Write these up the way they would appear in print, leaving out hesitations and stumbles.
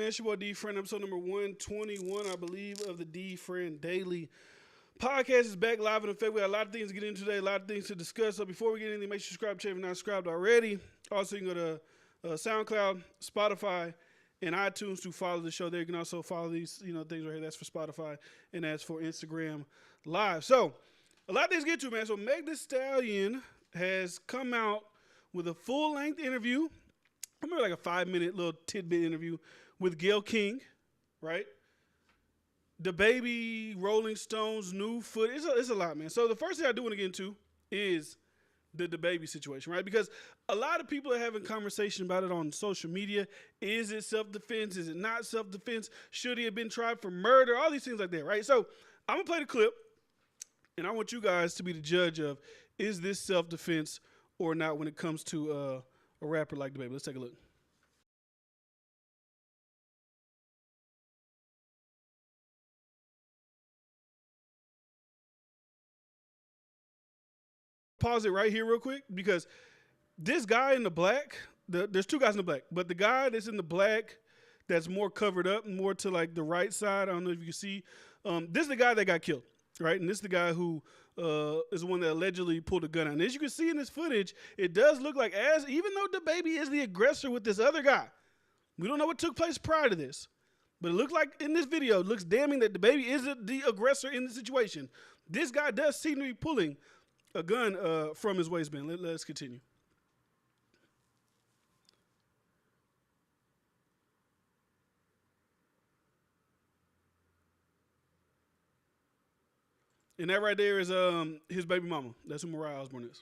man? It's your boy D Friend, episode number 121, I believe, of the D Friend Daily Podcast is back live in effect. We got a lot of things to get into today, a lot of things to discuss. So before we get anything, make sure you subscribe to if you're not subscribed already. Also, you can go to SoundCloud, Spotify, and iTunes to follow the show there. You can also follow these things right here. That's for Spotify, and that's for Instagram Live. So a lot of things to get to, man. So Meg Thee Stallion has come out with a full-length interview. I remember like a 5-minute little tidbit interview with Gayle King, right? DaBaby, Rolling Stones, new footage. It's a lot, man. So the first thing I do want to get into is the DaBaby situation, right? Because a lot of people are having conversation about it on social media. Is it self-defense? Is it not self-defense? Should he have been tried for murder? All these things like that, right? So I'm going to play the clip, and I want you guys to be the judge of, is this self-defense or not when it comes to a rapper like DaBaby. Let's take a look. Pause it right here real quick because this guy in the black, there's two guys in the black, but the guy that's in the black that's more covered up, more to like the right side, I don't know if you can see, this is the guy that got killed, right? And this is the guy who is the one that allegedly pulled a gun out. And as you can see in this footage, it does look like even though DaBaby is the aggressor with this other guy, we don't know what took place prior to this, but it looks like in this video, it looks damning that DaBaby is the aggressor in the situation. This guy does seem to be pulling a gun from his waistband. Let's continue. And that right there is his baby mama. That's who Mariah Osbourne is.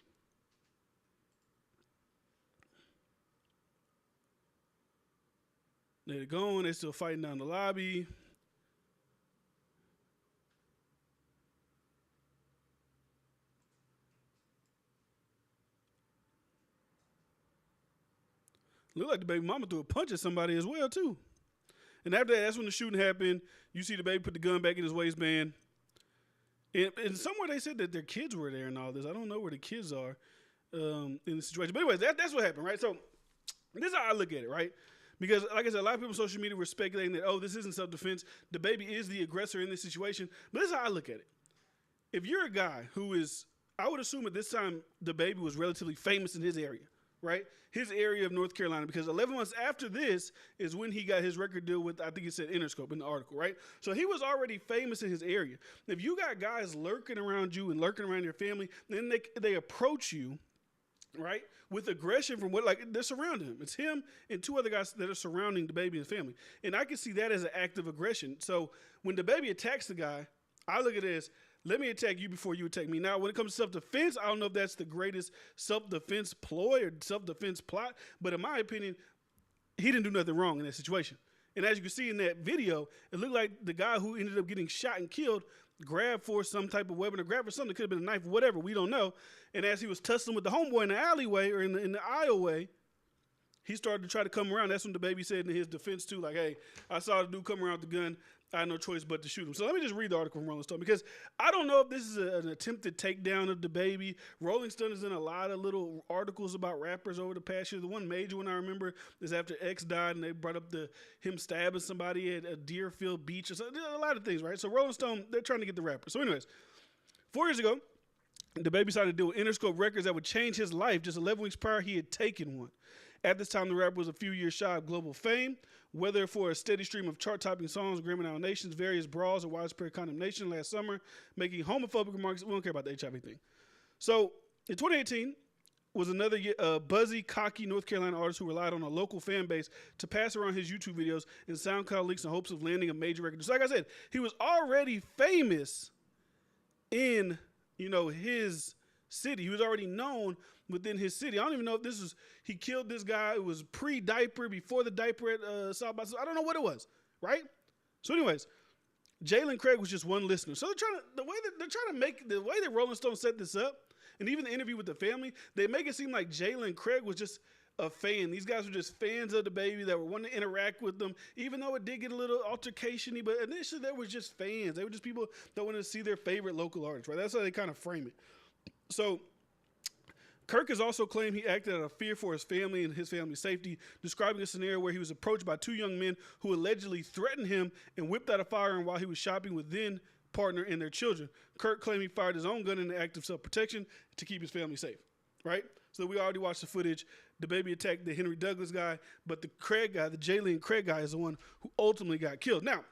They're going. They're still fighting down the lobby. Look like the baby mama threw a punch at somebody as well, too. And after that, that's when the shooting happened. You see the baby put the gun back in his waistband. And somewhere they said that their kids were there and all this. I don't know where the kids are in the situation. But anyways, that's what happened, right? So this is how I look at it, right? Because, like I said, a lot of people on social media were speculating that, this isn't self-defense. DaBaby is the aggressor in this situation. But this is how I look at it. If you're a guy who is, I would assume at this time, DaBaby was relatively famous in his area, right? His area of North Carolina, because 11 months after this is when he got his record deal with, I think it said Interscope in the article, right? So he was already famous in his area. If you got guys lurking around you and lurking around your family, then they approach you, right, with aggression from they're surrounding him. It's him and two other guys that are surrounding DaBaby and his family. And I can see that as an act of aggression. So when DaBaby attacks the guy, I look at it as, let me attack you before you attack me. Now, when it comes to self-defense, I don't know if that's the greatest self-defense ploy or self-defense plot, but in my opinion, he didn't do nothing wrong in that situation. And as you can see in that video, it looked like the guy who ended up getting shot and killed grabbed for some type of weapon or grabbed for something. It could have been a knife or whatever. We don't know. And as he was tussling with the homeboy in the alleyway or in the aisleway, he started to try to come around. That's when DaBaby said in his defense, too, like, hey, I saw the dude come around with the gun. I had no choice but to shoot him. So let me just read the article from Rolling Stone because I don't know if this is an attempted takedown of DaBaby. Rolling Stone has done a lot of little articles about rappers over the past year. The one major one I remember is after X died and they brought up him stabbing somebody at a Deerfield Beach or something. A lot of things, right? So Rolling Stone, they're trying to get the rapper. So anyways, 4 years ago, DaBaby signed a deal with Interscope Records that would change his life. Just 11 weeks prior, he had taken one. At this time, the rapper was a few years shy of global fame, whether for a steady stream of chart-topping songs, Grammy nominations, various brawls, or widespread condemnation last summer, making homophobic remarks. We don't care about the HIV thing. So, in 2018, was another buzzy, cocky North Carolina artist who relied on a local fan base to pass around his YouTube videos and SoundCloud leaks in hopes of landing a major record. So, like I said, he was already famous in, his city. He was already known within his city. I don't even know if he killed this guy. It was pre-diaper, before the diaper at South by South. I don't know what it was, right? So anyways, Jalen Craig was just one listener. So the way that Rolling Stone set this up, and even the interview with the family, they make it seem like Jalen Craig was just a fan. These guys were just fans of DaBaby that were wanting to interact with them, even though it did get a little altercation-y, but initially they were just fans. They were just people that wanted to see their favorite local artist, right? That's how they kind of frame it. So Kirk has also claimed he acted out of fear for his family and his family's safety, describing a scenario where he was approached by 2 young men who allegedly threatened him and whipped out a firearm while he was shopping with then partner and their children. Kirk claimed he fired his own gun in an act of self-protection to keep his family safe, right? So we already watched the footage. DaBaby attacked the Henry Douglas guy, but the Craig guy, the Jalen Craig guy, is the one who ultimately got killed. Now,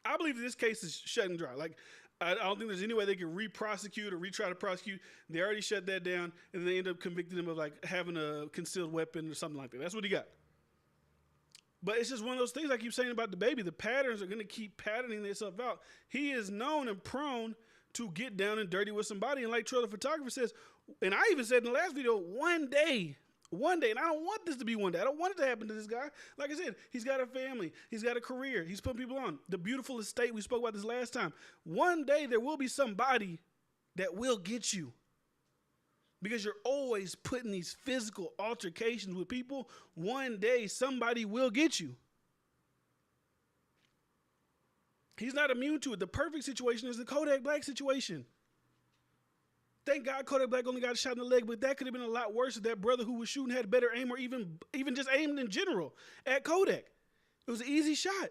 I believe this case is shut and dry. Like, I don't think there's any way they can re-prosecute or retry to prosecute. They already shut that down, and they end up convicting him of like having a concealed weapon or something like that. That's what he got. But it's just one of those things I keep saying about DaBaby. The patterns are going to keep patterning themselves out. He is known and prone to get down and dirty with somebody. And like Trailer Photographer says, and I even said in the last video, one day, and I don't want this to be one day. I don't want it to happen to this guy. Like I said, he's got a family. He's got a career. He's putting people on. The beautiful estate, we spoke about this last time. One day there will be somebody that will get you. Because you're always putting these physical altercations with people. One day somebody will get you. He's not immune to it. The perfect situation is the Kodak Black situation. Thank God Kodak Black only got shot in the leg, but that could have been a lot worse if that brother who was shooting had better aim or even just aimed in general at Kodak. It was an easy shot.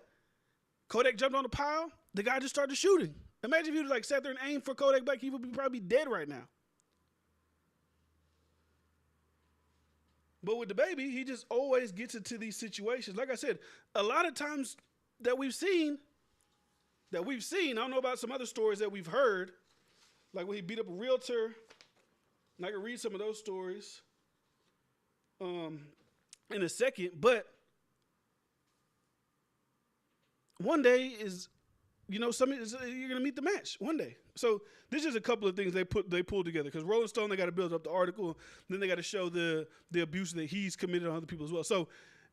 Kodak jumped on the pile. The guy just started shooting. Imagine if he was like sat there and aimed for Kodak Black. He would be probably dead right now. But with DaBaby, he just always gets into these situations. Like I said, a lot of times that we've seen, I don't know about some other stories that we've heard, like when he beat up a realtor, and I can read some of those stories in a second, but one day is, you're going to meet the match one day. So this is a couple of things they pulled together, because Rolling Stone, they got to build up the article, then they got to show the abuse that he's committed on other people as well. So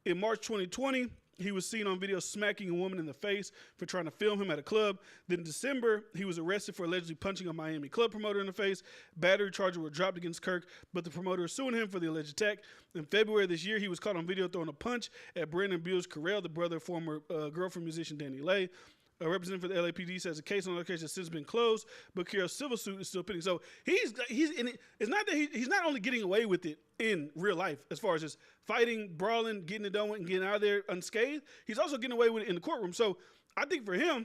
in March 2020, he was seen on video smacking a woman in the face for trying to film him at a club. Then in December, he was arrested for allegedly punching a Miami club promoter in the face. Battery charges were dropped against Kirk, but the promoter is suing him for the alleged attack. In February of this year, he was caught on video throwing a punch at Brandon Beals Carell, the brother of former girlfriend musician Danny Lay. A representative for the LAPD says the case on the case has since been closed, but Carell's civil suit is still pending. So he's in it. It's not that he's not only getting away with it in real life, as far as just fighting, brawling, getting it done with, and getting out of there unscathed. He's also getting away with it in the courtroom. So I think for him,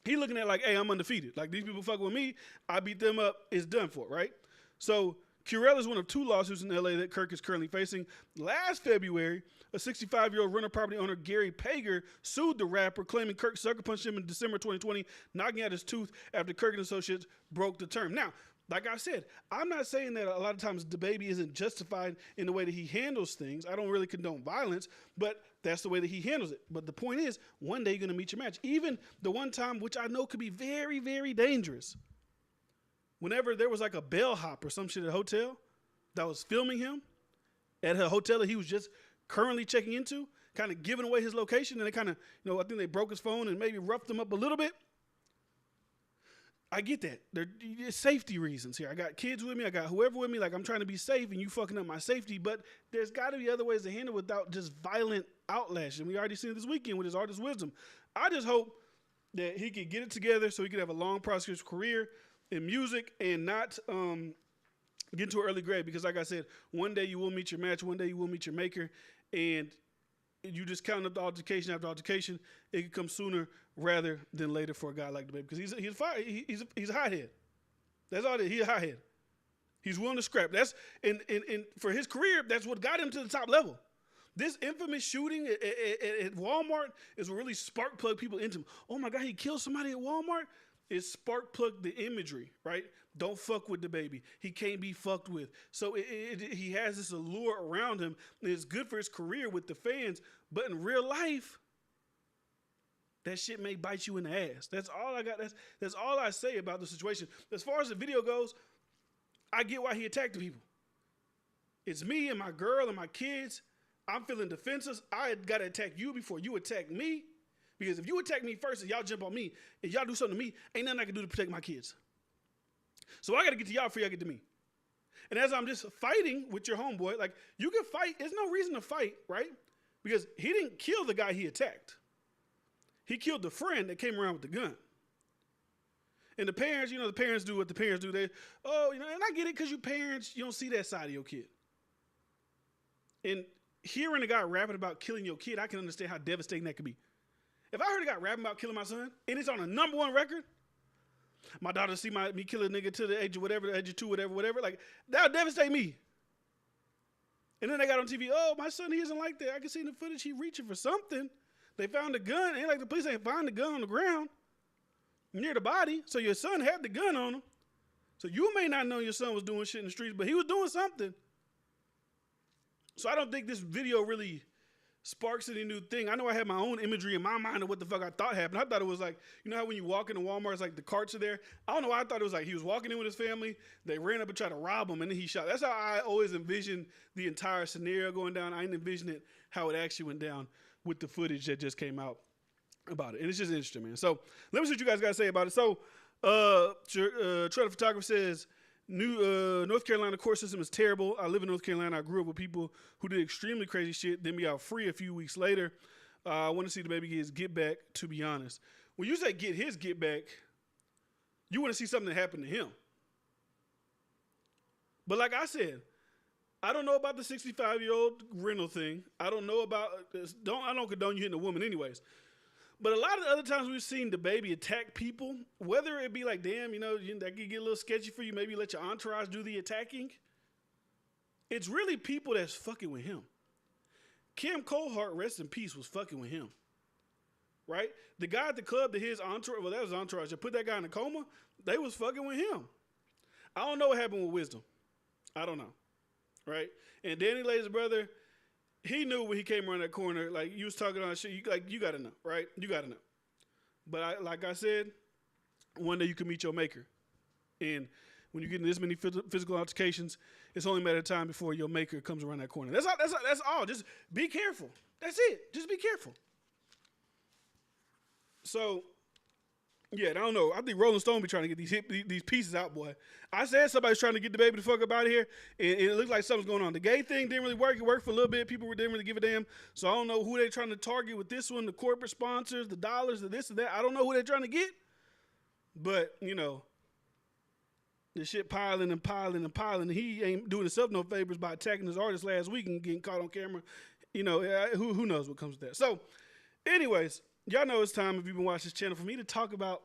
he's looking at like, hey, I'm undefeated. Like, these people fuck with me, I beat them up, it's done for, right? So Carell is one of 2 lawsuits in LA that Kirk is currently facing. Last February, a 65-year-old rental property owner, Gary Pager, sued the rapper, claiming Kirk sucker punched him in December 2020, knocking out his tooth after Kirk and Associates broke the term. Now, like I said, I'm not saying that a lot of times DaBaby isn't justified in the way that he handles things. I don't really condone violence, but that's the way that he handles it. But the point is, one day you're going to meet your match. Even the one time, which I know could be very, very dangerous, whenever there was like a bellhop or some shit at a hotel that was filming him at a hotel that he was just currently checking into, kind of giving away his location, and they kind of, I think they broke his phone and maybe roughed him up a little bit. I get that. There's safety reasons here. I got kids with me. I got whoever with me. Like, I'm trying to be safe, and you fucking up my safety. But there's got to be other ways to handle it without just violent outlash. And we already seen it this weekend with his artist wisdom. I just hope that he could get it together so he could have a long, prosperous career in music and not get into an early grave. Because like I said, one day you will meet your match. One day you will meet your maker. And you just count up the altercation after altercation. It could come sooner rather than later for a guy like DaBaby, because he's a hothead. That's all it is. He's a hothead. He's willing to scrap. That's and for his career, that's what got him to the top level. This infamous shooting at Walmart is what really spark plugged people into him. Oh my God, he killed somebody at Walmart. It spark plugged the imagery, right? Don't fuck with DaBaby. He can't be fucked with. So he has this allure around him, and it's good for his career with the fans. But in real life, that shit may bite you in the ass. That's all I got. That's all I say about the situation. As far as the video goes, I get why he attacked the people. It's me and my girl and my kids. I'm feeling defenseless. I got to attack you before you attack me. Because if you attack me first and y'all jump on me and y'all do something to me, ain't nothing I can do to protect my kids. So I got to get to y'all before y'all get to me. And as I'm just fighting with your homeboy, like, you can fight. There's no reason to fight, right? Because he didn't kill the guy he attacked. He killed the friend that came around with the gun. And the parents, the parents do what the parents do. And I get it because you parents, you don't see that side of your kid. And hearing a guy rapping about killing your kid, I can understand how devastating that could be. If I heard a guy rapping about killing my son, and it's on a #1 record, my daughter see me kill a nigga to the age of whatever, the age of 2, whatever, like, that would devastate me. And then they got on TV, oh, my son, he isn't like that. I can see in the footage he reaching for something. They found a gun. Ain't like the police ain't find the gun on the ground near the body. So your son had the gun on him. So you may not know your son was doing shit in the streets, but he was doing something. So I don't think this video really sparks any new thing. I know I had my own imagery in my mind of what the fuck I thought happened. I thought it was like, how when you walk into Walmart, it's like the carts are there. I don't know why I thought it was like he was walking in with his family. They ran up and tried to rob him, and then he shot. That's how I always envisioned the entire scenario going down. I didn't envision it how it actually went down with the footage that just came out about it. And it's just interesting, man. So let me see what you guys got to say about it. So Trevor Photographer says, North Carolina court system is terrible. I live in North Carolina. I grew up with people who did extremely crazy shit, then be out free a few weeks later. I want to see DaBaby get his get back, to be honest. When you say get his get back, you want to see something that happened to him. But like I said, I don't know about the 65-year-old rental thing. I don't know about I don't condone you hitting a woman anyways. But a lot of the other times we've seen DaBaby attack people, whether it be like, damn, that could get a little sketchy for you, maybe let your entourage do the attacking. It's really people that's fucking with him. Kim Coldheart, rest in peace, was fucking with him. Right? The guy at the club that his entourage, well, that was entourage, that put that guy in a coma, they was fucking with him. I don't know what happened with Wisdom. I don't know. Right? And Danny Lay's brother, he knew when he came around that corner, like you was talking on shit, you got to know, right? You got to know. But like I said, one day you can meet your maker. And when you get in this many physical altercations, it's only a matter of time before your maker comes around that corner. That's all. Just be careful. That's it. Just be careful. So, yeah, I don't know. I think Rolling Stone be trying to get these pieces out, boy. I said somebody's trying to get DaBaby the fuck up out of here, and it looked like something's going on. The gay thing didn't really work. It worked for a little bit. People didn't really give a damn. So I don't know who they're trying to target with this one, the corporate sponsors, the dollars, the this and that. I don't know who they're trying to get. But, the shit piling and piling and piling. He ain't doing himself no favors by attacking his artist last week and getting caught on camera. Who knows what comes with that. So, anyways, y'all know it's time, if you've been watching this channel, for me to talk about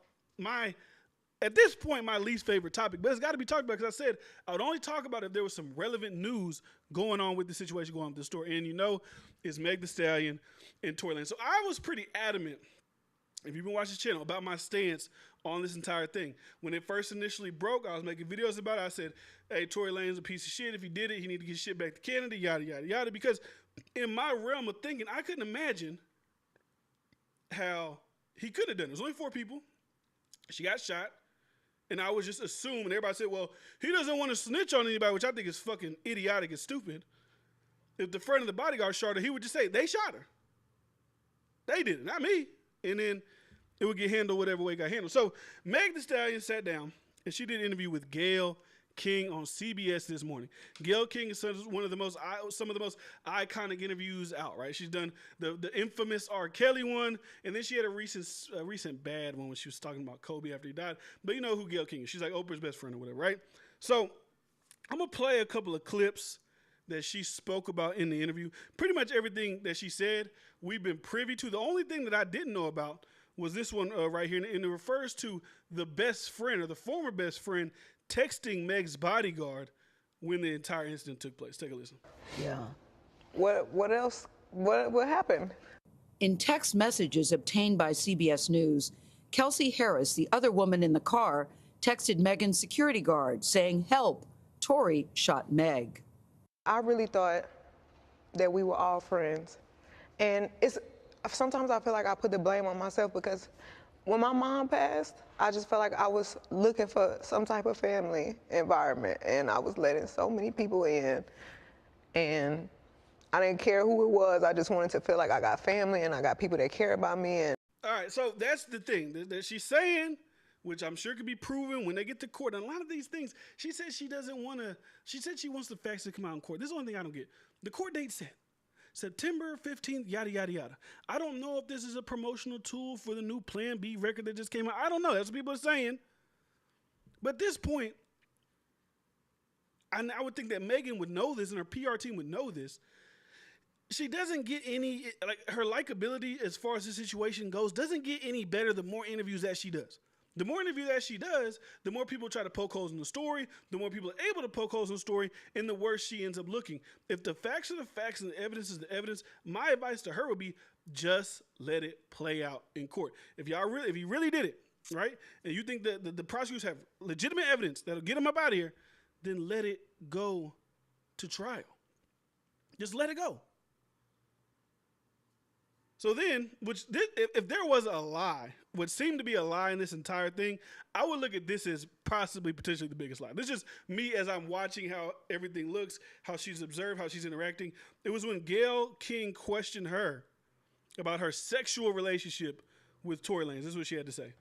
at this point, my least favorite topic. But it's got to be talked about because I said I would only talk about it if there was some relevant news going on with the situation going on with the store. And it's Meg Thee Stallion and Tory Lanez. So I was pretty adamant, if you've been watching this channel, about my stance on this entire thing. When it first initially broke, I was making videos about it. I said, hey, Tory Lanez a piece of shit. If he did it, he need to get shit back to Canada, yada, yada, yada. Because in my realm of thinking, I couldn't imagine how he could have done it. There's only 4 people. She got shot. And I was just assuming, everybody said, well, he doesn't want to snitch on anybody, which I think is fucking idiotic and stupid. If the friend of the bodyguard shot her, he would just say, they shot her. They did it, not me. And then it would get handled whatever way it got handled. So Meg Thee Stallion sat down, and she did an interview with Gayle King on CBS this morning. Gayle King is some of the most iconic interviews out, right? She's done the infamous R. Kelly one, and then she had a recent bad one when she was talking about Kobe after he died. But you know who Gayle King is. She's like Oprah's best friend or whatever, right? So I'm going to play a couple of clips that she spoke about in the interview. Pretty much everything that she said, we've been privy to. The only thing that I didn't know about was this one right here, and it refers to the best friend or the former best friend texting Meg's bodyguard when the entire incident took place. Take a listen. Yeah. What else? What happened? In text messages obtained by CBS News, Kelsey Harris, the other woman in the car, texted Megan's security guard saying, help, Tory shot Meg. I really thought that we were all friends. And sometimes I feel like I put the blame on myself because when my mom passed, I just felt like I was looking for some type of family environment, and I was letting so many people in, and I didn't care who it was. I just wanted to feel like I got family and I got people that care about me. And all right, so that's the thing that she's saying, which I'm sure could be proven when they get to court. And a lot of these things, she said she doesn't want to, she said she wants the facts to come out in court. This is the only thing I don't get. The court date set September 15th, yada, yada, yada. I don't know if this is a promotional tool for the new Plan B record that just came out. I don't know. That's what people are saying. But at this point, I would think that Megan would know this and her PR team would know this. She doesn't get any, like, her likability as far as the situation goes doesn't get any better the more interviews that she does. The more interviews that she does, the more people try to poke holes in the story, the more people are able to poke holes in the story, and the worse she ends up looking. If the facts are the facts and the evidence is the evidence, my advice to her would be just let it play out in court. If you really did it, right, and you think that the prosecutors have legitimate evidence that'll get them up out of here, then let it go to trial. Just let it go. So then, if there was a lie, what seemed to be a lie in this entire thing, I would look at this as possibly potentially the biggest lie. This is just me as I'm watching how everything looks, how she's observed, how she's interacting. It was when Gayle King questioned her about her sexual relationship with Tory Lanez. This is what she had to say.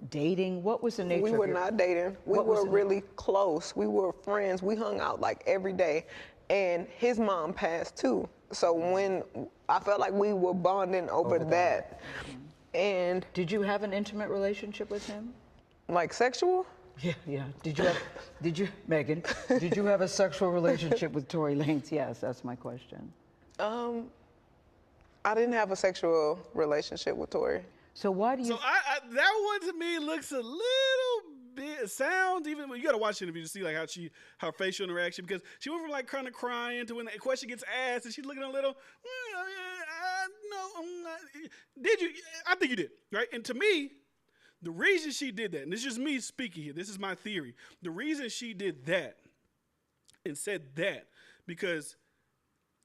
Dating? What was the nature of We were not dating. We were really close. We were friends. We hung out like every day. And his mom passed too. So when I felt like we were bonding over that. And did you have an intimate relationship with him? Like sexual? Yeah. Megan, did you have a sexual relationship with Tory Lanez? Yes, that's my question. I didn't have a sexual relationship with Tory. So why do you? So that one to me looks a little bit, sounds even. You got to watch the interview to see like how her facial interaction, because she went from like kind of crying to when the question gets asked and she's looking a little. No, I'm not. Did you? I think you did, right? And to me, the reason she did that, and this is just me speaking here. This is my theory. The reason she did that and said that because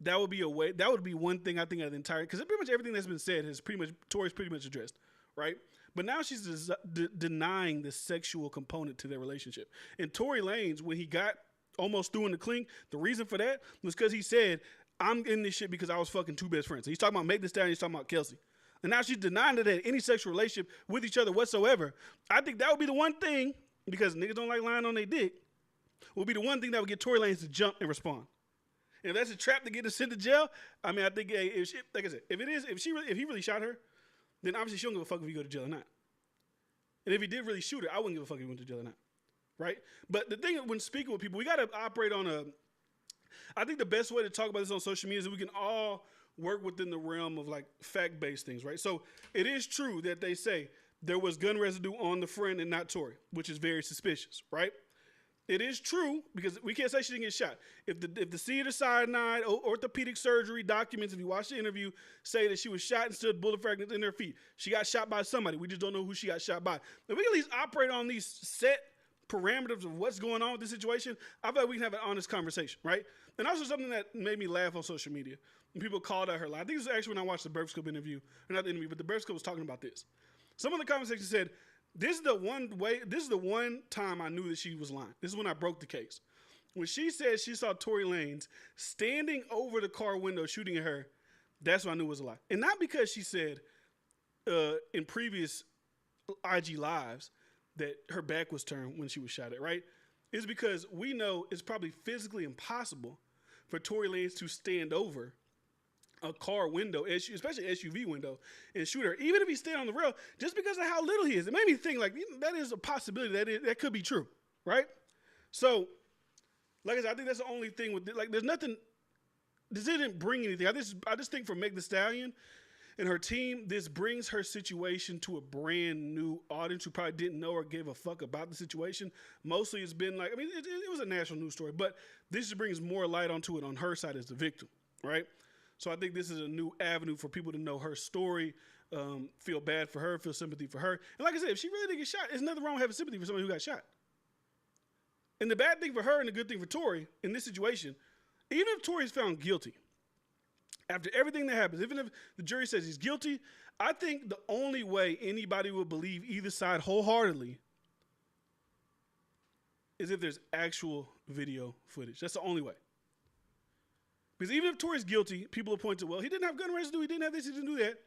that would be a way. That would be one thing I think of the entire, because pretty much everything that's been said has Tory's pretty much addressed, right? But now she's denying the sexual component to their relationship. And Tory Lanez, when he got almost through in the clink, the reason for that was because he said, "I'm in this shit because I was fucking two best friends." And he's talking about Meg Thee Stallion, he's talking about Kelsey. And now she's denying that they had any sexual relationship with each other whatsoever. I think that would be the one thing, because niggas don't like lying on their dick, would be the one thing that would get Tory Lanez to jump and respond. And if that's a trap to get us sent to jail, I mean, I think, like I said, if he really shot her, then obviously she don't give a fuck if he go to jail or not. And if he did really shoot her, I wouldn't give a fuck if he went to jail or not, right? But the thing, when speaking with people, we got to operate on I think the best way to talk about this on social media is that we can all work within the realm of like fact-based things, right? So it is true that they say there was gun residue on the friend and not Tory, which is very suspicious, right? It is true, because we can't say she didn't get shot. If the cyanide orthopedic surgery documents, if you watch the interview, say that she was shot and stood bullet fragments in her feet, she got shot by somebody. We just don't know who she got shot by. If we can at least operate on these set parameters of what's going on with this situation, I feel like we can have an honest conversation, right? And also something that made me laugh on social media, when people called out her lie. I think this was actually when I watched the Breakfast Club interview, or not the interview, but the Breakfast Club was talking about this. Some of the conversation said, this is the one time I knew that she was lying. This is when I broke the case. When she said she saw Tory Lanez standing over the car window shooting at her, that's when I knew it was a lie. And not because she said in previous IG lives that her back was turned when she was shot at, right? It's because we know it's probably physically impossible for Tory Lanez to stand over a car window, especially SUV window, and shoot her, even if he's standing on the rail, just because of how little he is. It made me think, like, that is a possibility, that could be true, right? So, like I said, I think that's the only thing with, like, there's nothing, this didn't bring anything. I just think for Meg Thee Stallion and her team, this brings her situation to a brand new audience who probably didn't know or gave a fuck about the situation. Mostly it's been like, I mean, it was a national news story, but this just brings more light onto it on her side as the victim, right? So I think this is a new avenue for people to know her story, feel bad for her, feel sympathy for her. And like I said, if she really did get shot, there's nothing wrong with having sympathy for somebody who got shot. And the bad thing for her and the good thing for Tory in this situation, even if Tory is found guilty, after everything that happens, even if the jury says he's guilty, I think the only way anybody will believe either side wholeheartedly is if there's actual video footage. That's the only way. Because even if Tory's guilty, people will point to, well, he didn't have gun residue, he didn't have this, he didn't do that.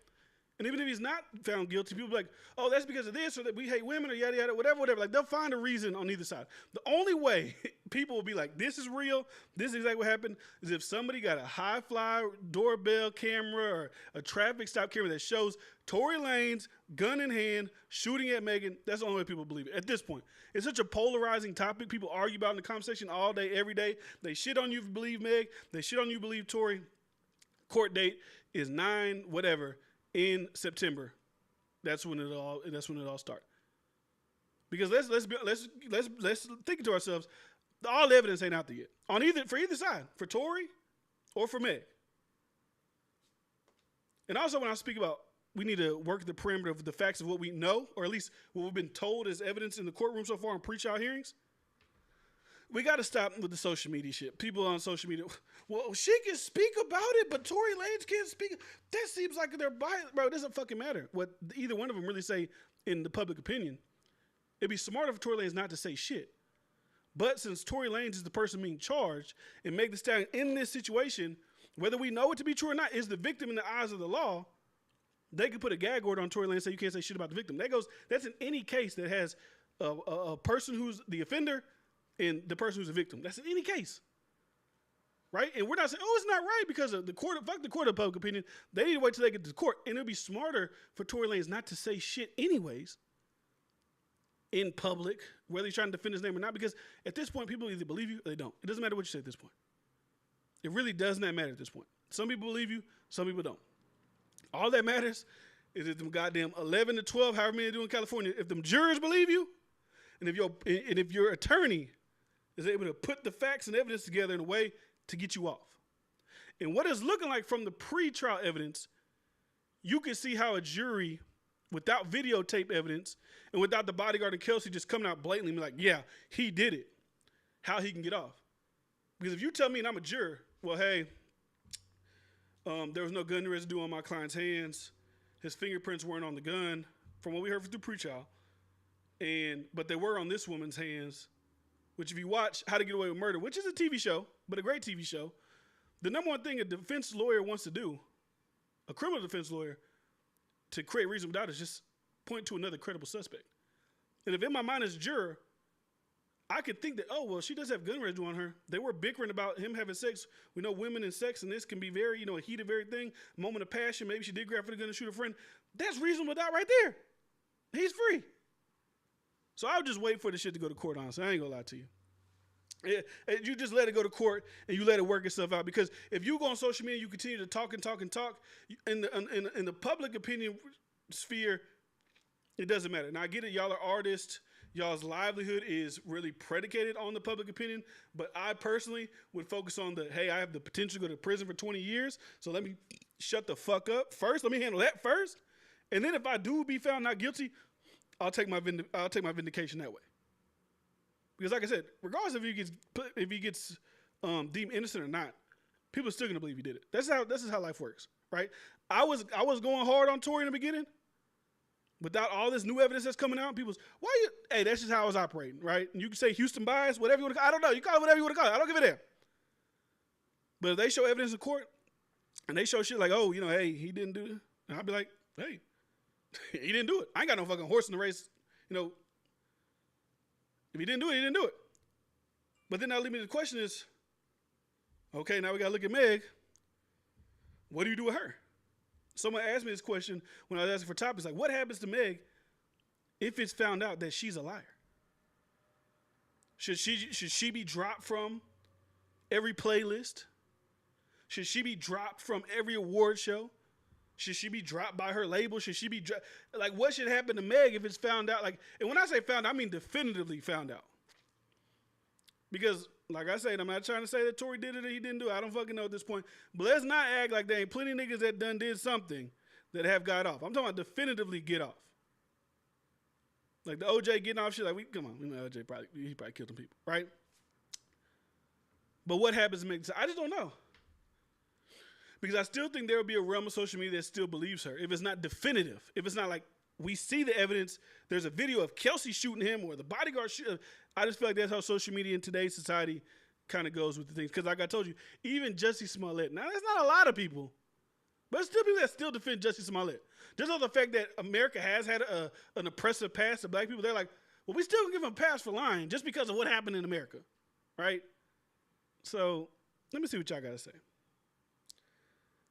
And even if he's not found guilty, people be like, oh, that's because of this, or that we hate women, or yada, yada, whatever. Like, they'll find a reason on either side. The only way people will be like, this is real, this is exactly what happened, is if somebody got a high-fly doorbell camera or a traffic stop camera that shows Tory Lanez, gun in hand, shooting at Megan. That's the only way people believe it at this point. It's such a polarizing topic. People argue about it in the comment section all day, every day. They shit on you if you believe Meg. They shit on you if you believe Tory. Court date is 9 whatever in September. That's when it all starts. Because let's think to ourselves, all the evidence ain't out there yet. For either side, for Tory or for Meg. And also when I speak about we need to work the perimeter of the facts of what we know, or at least what we've been told as evidence in the courtroom so far in pre-trial hearings. We got to stop with the social media shit. People on social media, well, she can speak about it, but Tory Lanez can't speak. That seems like they're biased. Bro, it doesn't fucking matter what either one of them really say in the public opinion. It'd be smarter for Tory Lanez not to say shit. But since Tory Lanez is the person being charged and Meg Thee Stallion in this situation, whether we know it to be true or not, is the victim in the eyes of the law, they could put a gag order on Tory Lanez and say you can't say shit about the victim. That's in any case that has a person who's the offender and the person who's a victim. That's in any case. Right? And we're not saying, oh, it's not right because of the court, fuck the court of public opinion. They need to wait till they get to court. And it'll be smarter for Tory Lanez not to say shit anyways in public, whether he's trying to defend his name or not, because at this point, people either believe you or they don't. It doesn't matter what you say at this point. It really does not matter at this point. Some people believe you, some people don't. All that matters is if them goddamn 11 to 12, however many they do in California, if them jurors believe you, and if your attorney is able to put the facts and evidence together in a way to get you off. And what it's looking like from the pre-trial evidence, you can see how a jury, without videotape evidence and without the bodyguard and Kelsey just coming out blatantly and be like, yeah, he did it, how he can get off. Because if you tell me and I'm a juror, well, hey, there was no gun residue on my client's hands. His fingerprints weren't on the gun, from what we heard through pre-trial. But they were on this woman's hands, which if you watch How to Get Away with Murder, which is a TV show, but a great TV show, the number one thing a defense lawyer wants to do, a criminal defense lawyer, to create reasonable doubt is just point to another credible suspect. And if in my mind as a juror, I could think that, oh, well, she does have gun residue on her. They were bickering about him having sex. We know women and sex, and this can be very, a heated very thing, moment of passion. Maybe she did grab for the gun and shoot a friend. That's reasonable doubt right there. He's free. So I would just wait for the shit to go to court, honestly. I ain't gonna lie to you. You just let it go to court and you let it work itself out. Because if you go on social media, you continue to talk and talk and talk, in the public opinion sphere, it doesn't matter. Now, I get it. Y'all are artists. Y'all's livelihood is really predicated on the public opinion. But I personally would focus on hey, I have the potential to go to prison for 20 years. So let me shut the fuck up first. Let me handle that first. And then if I do be found not guilty, I'll take my vindication that way. Because like I said, regardless if he gets deemed innocent or not, people are still gonna believe he did it. This is how life works, right? I was going hard on Tory in the beginning. Without all this new evidence that's coming out, hey, that's just how I was operating, right? And you can say Houston bias, whatever you want to call it. I don't know. You call it whatever you want to call it. I don't give a damn. But if they show evidence in court and they show shit like, oh, hey, he didn't do it, and I'll be like, hey, he didn't do it. I ain't got no fucking horse in the race, If he didn't do it, he didn't do it. But then that leads me to the question is, okay, now we got to look at Meg. What do you do with her? Someone asked me this question when I was asking for topics, like, what happens to Meg if it's found out that she's a liar? Should she be dropped from every playlist? Should she be dropped from every award show? Should she be dropped by her label? Should she be like, what should happen to Meg if it's found out? Like, and when I say found out, I mean definitively found out. Because, like I said, I'm not trying to say that Tory did it or he didn't do it. I don't fucking know at this point. But let's not act like there ain't plenty of niggas that did something that have got off. I'm talking about definitively get off. Like the OJ getting off shit. Like, come on. OJ probably killed some people, right? But what happens to Meg? I just don't know. Because I still think there will be a realm of social media that still believes her. If it's not definitive. If it's not like, we see the evidence, there's a video of Kelsey shooting him or the bodyguard shooting. I just feel like that's how social media in today's society kind of goes with the things. Because like I told you, even Jussie Smollett, now there's not a lot of people But it's still people that still defend Jussie Smollett. Just on the fact that America has had an oppressive past to black people, they're like, well, we still give him a pass for lying just because of what happened in America, right? So let me see what y'all got to say.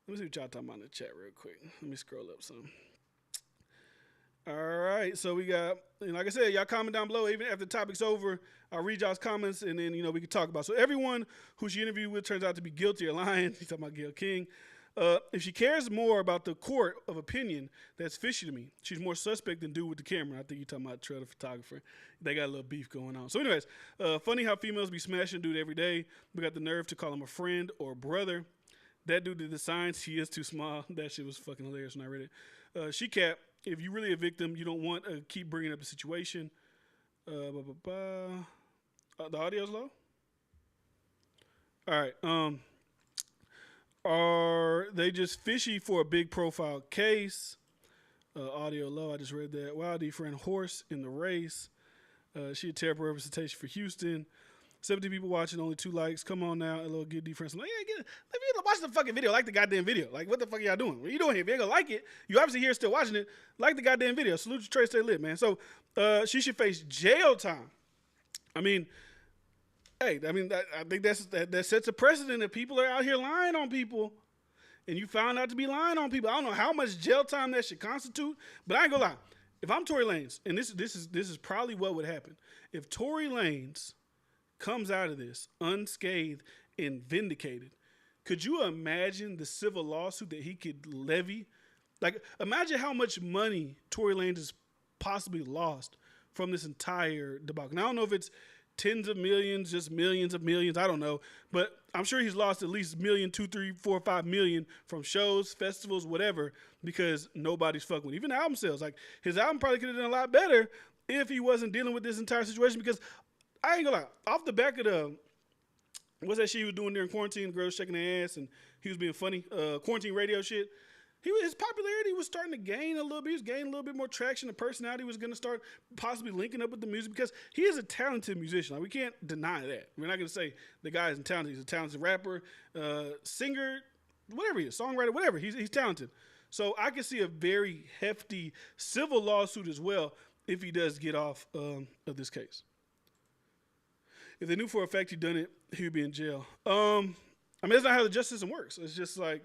Let me see what y'all talking about in the chat real quick. Let me scroll up some. All right, so we got, and like I said, y'all comment down below. Even after the topic's over, I'll read y'all's comments, and then, we can talk about it. So everyone who she interviewed with turns out to be guilty or lying. He's talking about Gayle King. If she cares more about the court of opinion, that's fishy to me. She's more suspect than dude with the camera. I think you're talking about Trell, the photographer. They got a little beef going on. So anyways, funny how females be smashing dude every day. We got the nerve to call him a friend or brother. That dude did the signs. He is too small. That shit was fucking hilarious when I read it. She cap. If you really a victim, you don't want to keep bringing up the situation. The audio's low? All right. Are they just fishy for a big profile case? Audio low. I just read that. Wow, friend horse in the race. She a terrible representation for Houston. 70 people watching, only 2 likes. Come on now, a little good difference. Like, yeah, let me watch the fucking video. Like the goddamn video. Like, what the fuck are y'all doing? What are you doing here? If you ain't gonna like it, you obviously here still watching it. Like the goddamn video. Salute to Trey, stay lit, man. So, she should face jail time. I mean, hey, I think that sets a precedent that people are out here lying on people, and you found out to be lying on people. I don't know how much jail time that should constitute, but I ain't gonna lie. If I'm Tory Lanez, and this is probably what would happen if Tory Lanez comes out of this unscathed and vindicated. Could you imagine the civil lawsuit that he could levy? Like, imagine how much money Tory Lanez has possibly lost from this entire debacle. Now, I don't know if it's tens of millions, just millions of millions. I don't know. But I'm sure he's lost at least million, 2, 3, 4, 5 million from shows, festivals, whatever, because nobody's fucking with him. Even album sales. Like, his album probably could have done a lot better if he wasn't dealing with this entire situation, because I ain't gonna lie. Off the back of what's that shit he was doing during quarantine? The girls shaking their ass and he was being funny. Quarantine radio shit. His popularity was starting to gain a little bit. He was gaining a little bit more traction. The personality was going to start possibly linking up with the music because he is a talented musician. Like, we can't deny that. We're not going to say the guy isn't talented. He's a talented rapper, singer, whatever he is, songwriter, whatever. He's talented. So I can see a very hefty civil lawsuit as well if he does get off of this case. If they knew for a fact he'd done it, he would be in jail. That's not how the justice system works. It's just like,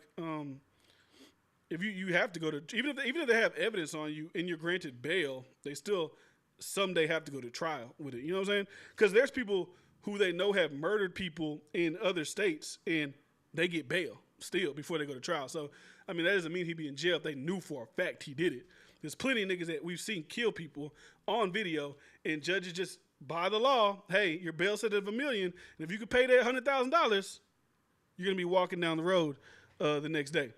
if you have to go to, even if they have evidence on you and you're granted bail, they still someday have to go to trial with it. You know what I'm saying? Because there's people who they know have murdered people in other states and they get bail still before they go to trial. So, that doesn't mean he'd be in jail if they knew for a fact he did it. There's plenty of niggas that we've seen kill people on video and judges just, by the law, hey, your bail set of $1 million, and if you could pay that $100,000, you're gonna be walking down the road the next day.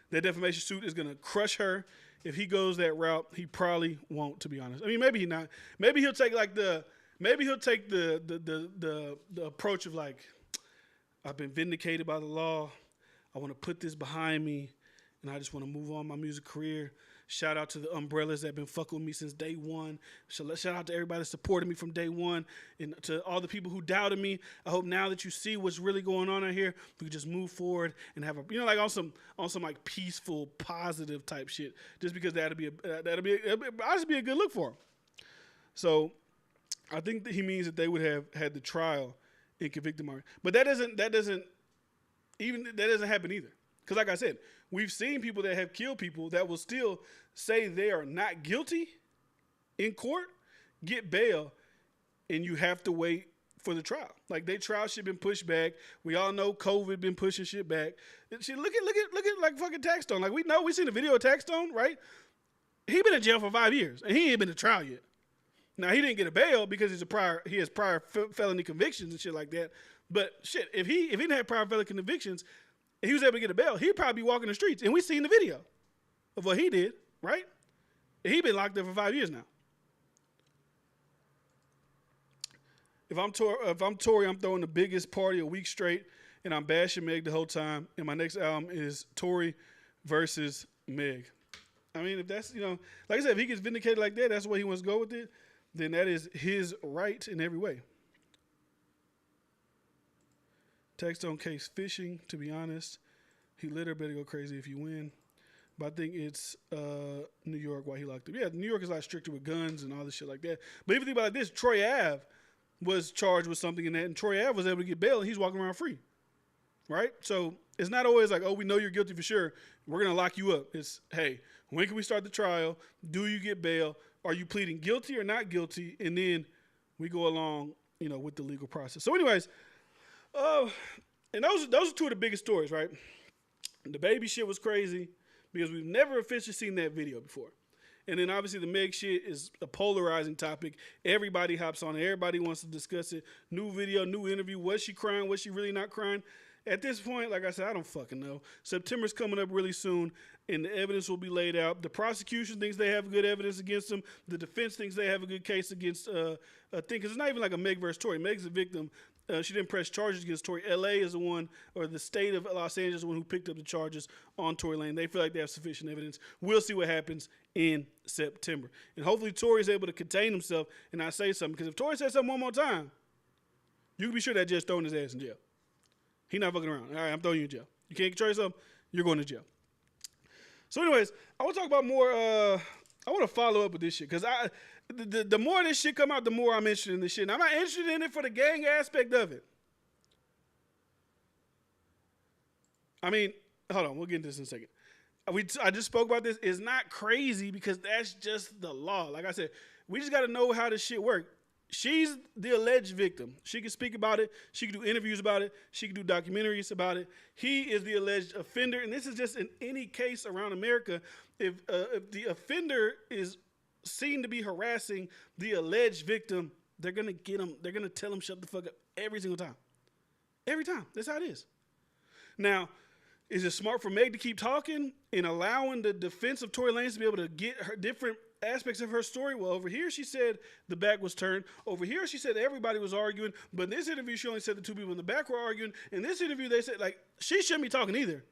That defamation suit is gonna crush her. If he goes that route, he probably won't, to be honest. Maybe he not. Maybe he'll take the approach of like, I've been vindicated by the law. I want to put this behind me, and I just want to move on my music career. Shout out to the umbrellas that have been fucking with me since day one. Shout out to everybody that supported me from day one, and to all the people who doubted me. I hope now that you see what's really going on out here, we can just move forward and have like on some like peaceful, positive type shit. Just because that'll just be a good look for him. So I think that he means that they would have had the trial and convict him. But that doesn't happen either. Because like I said, we've seen people that have killed people that will still say they are not guilty in court, get bail, and you have to wait for the trial. Like, their trial shit been pushed back. We all know COVID been pushing shit back. Shit, look at like fucking Taxstone. Like, we seen the video of Taxstone, right? He been in jail for 5 years and he ain't been to trial yet. Now, he didn't get a bail because he has prior felony convictions and shit like that. But shit, if he didn't have prior felony convictions, he was able to get a bail, he'd probably be walking the streets. And we seen the video of what he did, right? He been locked up for 5 years now. If I'm Tory, I'm throwing the biggest party a week straight, and I'm bashing Meg the whole time. And my next album is Tory versus Meg. If that's, like I said, if he gets vindicated like that, that's the way he wants to go with it, then that is his right in every way. Taxstone case fishing, to be honest. He let her better go crazy if you win. But I think it's New York why he locked up. Yeah, New York is a lot stricter with guns and all this shit like that. But if you think about this, Troy Ave was charged with something in that, and Troy Ave was able to get bail, and he's walking around free. Right? So it's not always like, oh, we know you're guilty for sure. We're going to lock you up. It's, hey, when can we start the trial? Do you get bail? Are you pleading guilty or not guilty? And then we go along, with the legal process. So anyways, and those are two of the biggest stories, right? DaBaby shit was crazy because we've never officially seen that video before. And then obviously the Meg shit is a polarizing topic. Everybody hops on it. Everybody wants to discuss it. New video, new interview. Was she crying? Was she really not crying? At this point, like I said, I don't fucking know. September's coming up really soon, and the evidence will be laid out. The prosecution thinks they have good evidence against them. The defense thinks they have a good case against a thing. Because it's not even like a Meg versus Tory. Meg's a victim. She didn't press charges against Tory. L.A. is the one, or the state of Los Angeles is the one who picked up the charges on Tory Lane. They feel like they have sufficient evidence. We'll see what happens in September. And hopefully Tory's able to contain himself and not say something. Because if Tory says something one more time, you can be sure that judge throwing his ass in jail. He not fucking around. All right, I'm throwing you in jail. You can't control yourself, you're going to jail. So anyways, I want to talk about more, I want to follow up with this shit. Because the more this shit come out, the more I'm interested in this shit. And I'm not interested in it for the gang aspect of it. I mean, hold on, we'll get into this in a second. I just spoke about this. It's not crazy because that's just the law. Like I said, we just got to know how this shit works. She's the alleged victim. She can speak about it. She can do interviews about it. She can do documentaries about it. He is the alleged offender. And this is just in any case around America. If the offender is seen to be harassing the alleged victim, they're going to get him. They're going to tell him shut the fuck up every single time. Every time. That's how it is. Now, is it smart for Meg to keep talking and allowing the defense of Tory Lanez to be able to get her different aspects of her story? Well, over here she said the back was turned. Over here she said everybody was arguing. But in this interview she only said the two people in the back were arguing. In this interview they said, like, she shouldn't be talking either.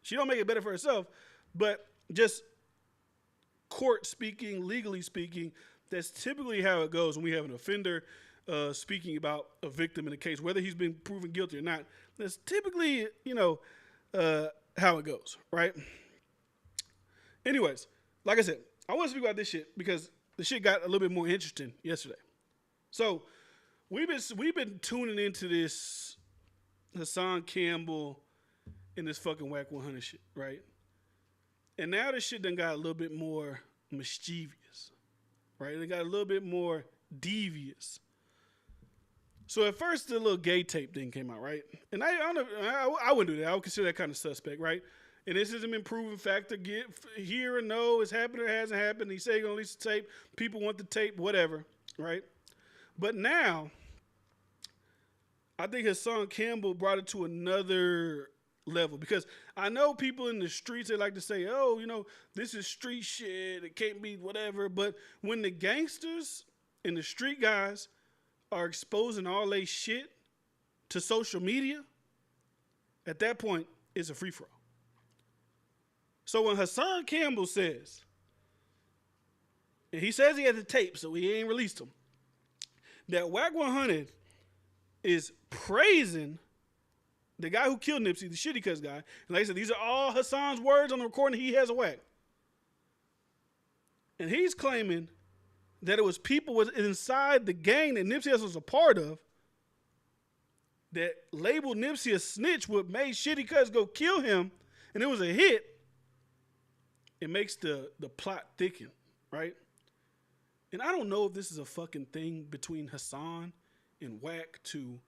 She don't make it better for herself. But just court speaking, legally speaking, that's typically how it goes when we have an offender speaking about a victim in a case, whether he's been proven guilty or not. That's typically, how it goes, right? Anyways, like I said, I want to speak about this shit because the shit got a little bit more interesting yesterday. So we've been tuning into this Hassan Campbell and this fucking Whack 100 shit, right? And now this shit done got a little bit more mischievous, right? It got a little bit more devious. So at first the little gay tape thing came out, right? And I wouldn't do that. I would consider that kind of suspect, right? And this hasn't been proven fact to get here or no, it's happened or hasn't happened. He said he's going to release the tape. People want the tape, whatever, right? But now, I think Hassan Campbell brought it to another level because I know people in the streets, they like to say, oh, this is street shit. It can't be whatever. But when the gangsters and the street guys are exposing all they shit to social media, at that point, it's a free-for-all. So when Hassan Campbell says, and he says he has the tape, so he ain't released them, that Whack 100 is praising the guy who killed Nipsey, the Shitty Cuts guy. And like I said, these are all Hassan's words on the recording he has a Whack. And he's claiming that it was people inside the gang that Nipsey was a part of that labeled Nipsey a snitch, what made Shitty Cuts go kill him, and it was a hit. It makes the plot thicken, right? And I don't know if this is a fucking thing between Hassan and Whack to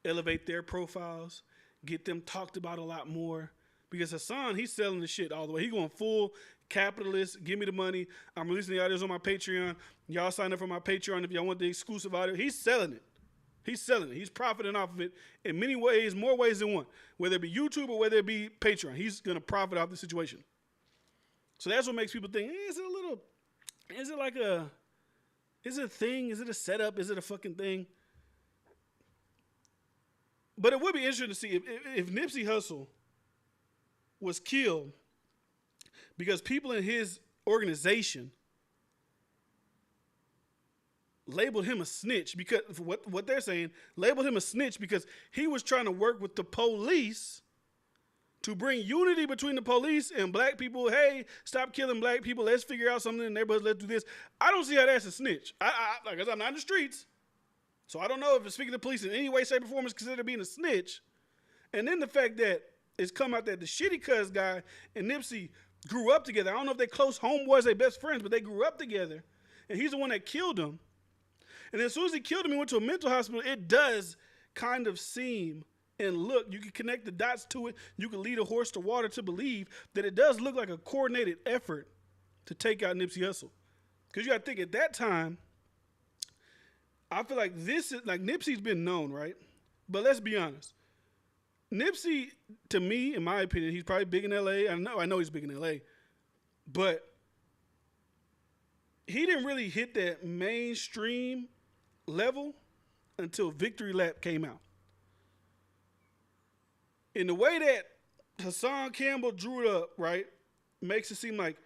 elevate their profiles, get them talked about a lot more. Because Hassan, he's selling the shit all the way. He's going full capitalist, give me the money. I'm releasing the audios on my Patreon. Y'all sign up for my Patreon if y'all want the exclusive audio. He's selling it. He's selling it. He's profiting off of it in many ways, more ways than one. Whether it be YouTube or whether it be Patreon, he's going to profit off the situation. So that's what makes people think, is it a thing? Is it a setup? Is it a fucking thing? But it would be interesting to see if Nipsey Hussle was killed because people in his organization labeled him a snitch because what they're saying, labeled him a snitch because he was trying to work with the police to bring unity between the police and black people. Hey, stop killing black people. Let's figure out something in the neighborhoods. Let's do this. I don't see how that's a snitch. Like I said, I'm not in the streets, so I don't know if speaking to the police in any way, shape, or form is considered being a snitch. And then the fact that it's come out that the shitty cuz guy and Nipsey grew up together. I don't know if they close homeboys, they best friends, but they grew up together. And he's the one that killed him. And as soon as he killed him, he went to a mental hospital. It does kind of seem and look, you can connect the dots to it. You can lead a horse to water to believe that it does look like a coordinated effort to take out Nipsey Hussle. Because you got to think at that time, I feel like this is like Nipsey's been known, right? But let's be honest. Nipsey, to me, in my opinion, he's probably big in LA. I know he's big in LA. But he didn't really hit that mainstream level until Victory Lap came out. In the way that Hassan Campbell drew it up, right, makes it seem like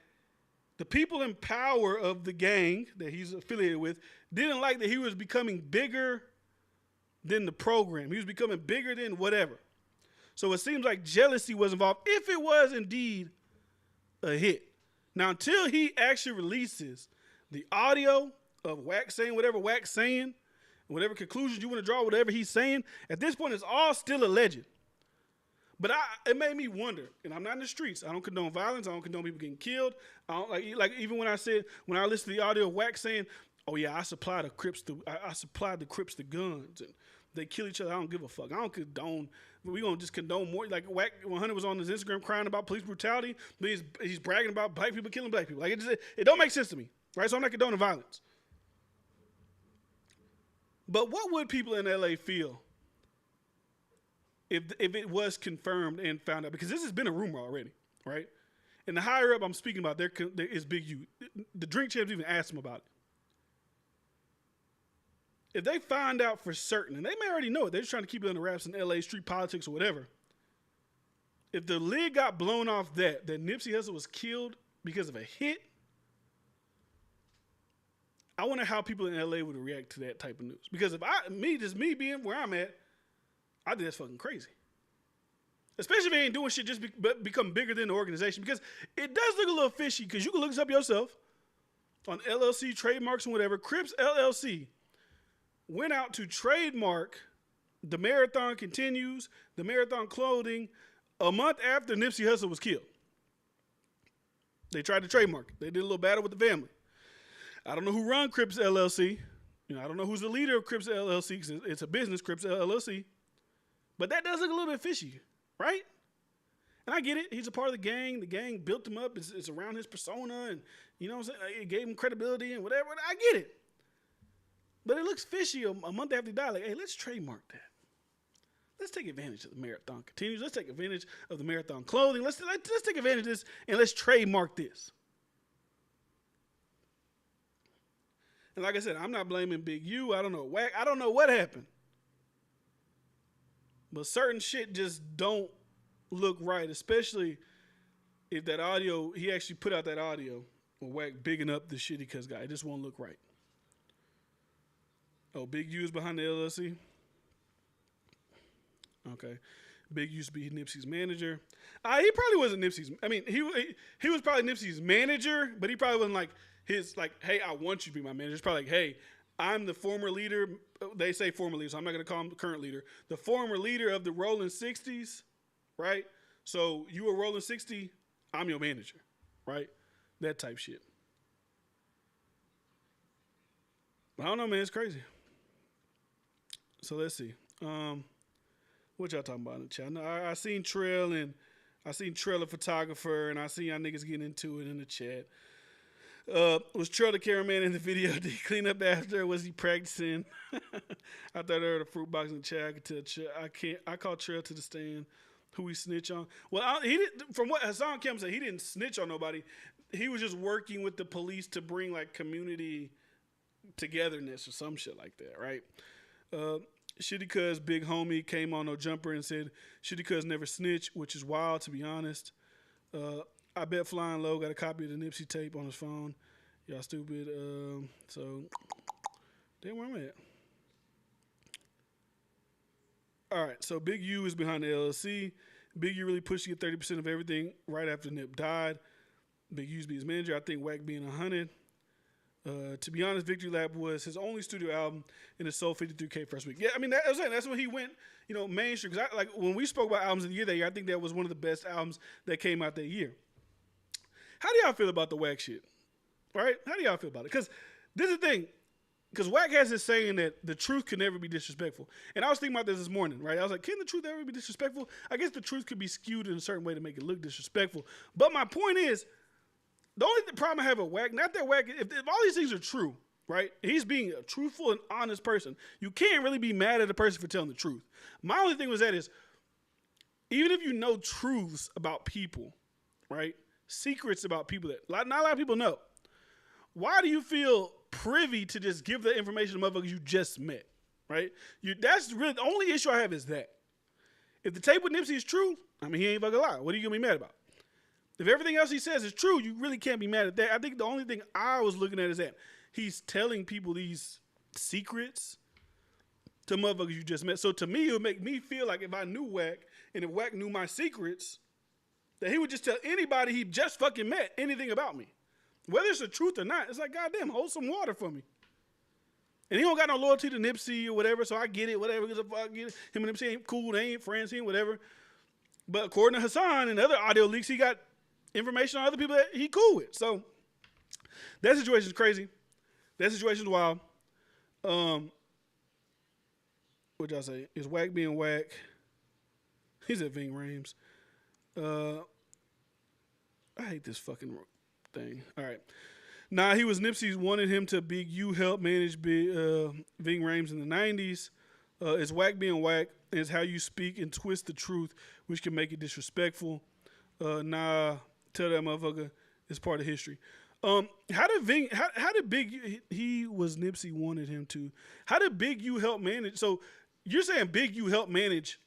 the people in power of the gang that he's affiliated with didn't like that he was becoming bigger than the program. He was becoming bigger than whatever. So it seems like jealousy was involved, if it was indeed a hit. Now, until he actually releases the audio of Wack saying whatever Wack's saying, whatever conclusions you want to draw, whatever he's saying, at this point, it's all still alleged. But it made me wonder, and I'm not in the streets. I don't condone violence. I don't condone people getting killed. I don't like even when I listened to the audio of Wack saying, "Oh yeah, I supplied the Crips the guns and they kill each other. I don't give a fuck. I don't condone. We gonna just condone more." Like Wack 100 was on his Instagram crying about police brutality, but he's bragging about black people killing black people. Like it don't make sense to me, right? So I'm not condoning violence. But what would people in LA feel if it was confirmed and found out? Because this has been a rumor already, right? And the higher up I'm speaking about, there is Big U. The Drink Champs even asked him about it. If they find out for certain, and they may already know it, they're just trying to keep it under wraps in LA street politics or whatever. If the lid got blown off that Nipsey Hussle was killed because of a hit, I wonder how people in LA would react to that type of news. Because if me being where I'm at, I think that's fucking crazy. Especially if they ain't doing shit just become bigger than the organization. Because it does look a little fishy, because you can look this up yourself on LLC trademarks and whatever. Crips LLC went out to trademark the Marathon Continues, the Marathon Clothing, a month after Nipsey Hussle was killed. They tried to trademark it. They did a little battle with the family. I don't know who run Crips LLC. I don't know who's the leader of Crips LLC, because it's a business, Crips LLC. But that does look a little bit fishy, right? And I get it. He's a part of the gang. The gang built him up. It's around his persona, and you know what I'm saying? It gave him credibility and whatever. I get it. But it looks fishy a month after he died. Like, hey, let's trademark that. Let's take advantage of the Marathon Continues. Let's take advantage of the Marathon Clothing. Let's take advantage of this, and let's trademark this. And like I said, I'm not blaming Big U. I don't know Wack. I don't know what happened. But certain shit just don't look right, especially if that audio, he actually put out that audio with Wack bigging up the shitty cuss guy. It just won't look right. Oh, Big U is behind the LLC? Okay. Big U used to be Nipsey's manager. He probably wasn't Nipsey's. I mean, he was probably Nipsey's manager, but he probably wasn't like his, like, hey, I want you to be my manager. It's probably like, hey, I'm the former leader. They say former leader, so I'm not going to call him the current leader. The former leader of the Rolling 60s, right? So you were Rolling 60, I'm your manager, right? That type shit. I don't know, man. It's crazy. So let's see. What y'all talking about in the chat? I seen Trail and I seen Trail, a photographer, and I seen y'all niggas getting into it in the chat. Was Trail the cameraman in the video? Did he clean up after? Was he practicing? I thought I heard a fruit box in the chat. I could tell Trail. I called Trail to the stand. Who he snitch on? Well, he didn't. From what Hassan Campbell said, he didn't snitch on nobody. He was just working with the police to bring like community togetherness or some shit like that, right? Shitty Cuz Big Homie came on No Jumper and said Shitty Cuz never snitch, which is wild to be honest. I bet Flying Low got a copy of the Nipsey tape on his phone. Y'all stupid. So damn, where I'm at. All right, so Big U is behind the LLC. Big U really pushed to get 30% of everything right after Nip died. Big U used to be his manager. I think Wack being 100. To be honest, Victory Lap was his only studio album, and it sold 53K first week. Yeah, I mean, that's when he went, mainstream. Because like when we spoke about albums of the year that year, I think that was one of the best albums that came out that year. How do y'all feel about the Wack shit? Right? How do y'all feel about it? Because this is the thing. Because Wack has this saying that the truth can never be disrespectful. And I was thinking about this morning, right? I was like, can the truth ever be disrespectful? I guess the truth could be skewed in a certain way to make it look disrespectful. But my point is, the only problem I have with Wack, not that Wack, if all these things are true, right? He's being a truthful and honest person. You can't really be mad at a person for telling the truth. My only thing was that is, even if you know truths about people, right? Secrets about people that not a lot of people know. Why do you feel privy to just give the information to motherfuckers you just met, right? That's really the only issue I have is that. If the tape with Nipsey is true, I mean, he ain't fucking lying. What are you gonna be mad about? If everything else he says is true, you really can't be mad at that. I think the only thing I was looking at is that he's telling people these secrets to motherfuckers you just met. So to me, it would make me feel like if I knew Wack and if Wack knew my secrets, that he would just tell anybody he just fucking met anything about me. Whether it's the truth or not, it's like, goddamn, hold some water for me. And he don't got no loyalty to Nipsey or whatever, so I get it, whatever. Him and Nipsey ain't cool, they ain't friends, he ain't whatever. But according to Hassan and other audio leaks, he got information on other people that he cool with. So that situation is crazy. That situation is wild. What y'all say? Is Wack being Wack? He's at Ving Rhames. I hate this fucking thing. All right. Nah, he was Nipsey's wanted him to Big U help manage Ving Rhames in the 90s. Is Wack being Wack? Is how you speak and twist the truth, which can make it disrespectful. Nah, tell that motherfucker it's part of history. How did Big U, he was Nipsey wanted him to. How did Big U help manage? So you're saying Big U helped manage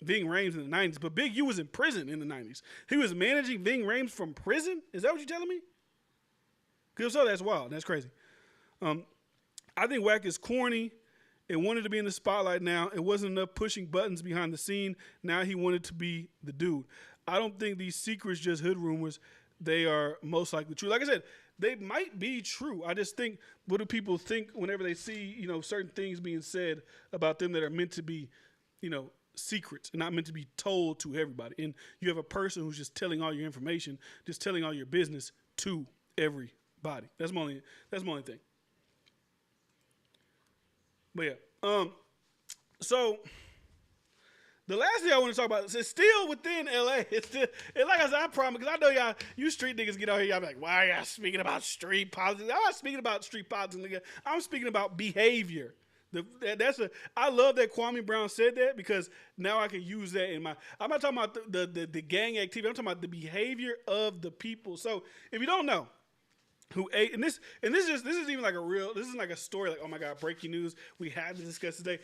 Ving Rhames in the 90s, but Big U was in prison in the 90s. He was managing Ving Rhames from prison? Is that what you're telling me? Because if so, that's wild. That's crazy. I think Wack is corny and wanted to be in the spotlight now. It wasn't enough pushing buttons behind the scene. Now he wanted to be the dude. I don't think these secrets just hood rumors. They are most likely true. Like I said, they might be true. I just think, what do people think whenever they see, certain things being said about them that are meant to be, secrets and not meant to be told to everybody. And you have a person who's just telling all your information, just telling all your business to everybody. That's my only thing. But yeah. So the last thing I want to talk about is still within LA. It's like I said, I promise, because I know you street niggas get out here, y'all be like, why are y'all speaking about street politics? I'm not speaking about street politics, nigga. I'm speaking about behavior. I love that Kwame Brown said that, because now I can use that in I'm not talking about the gang activity. I'm talking about the behavior of the people. So if you don't know this isn't even like this isn't like a story like, oh my God, breaking news, we had to discuss today.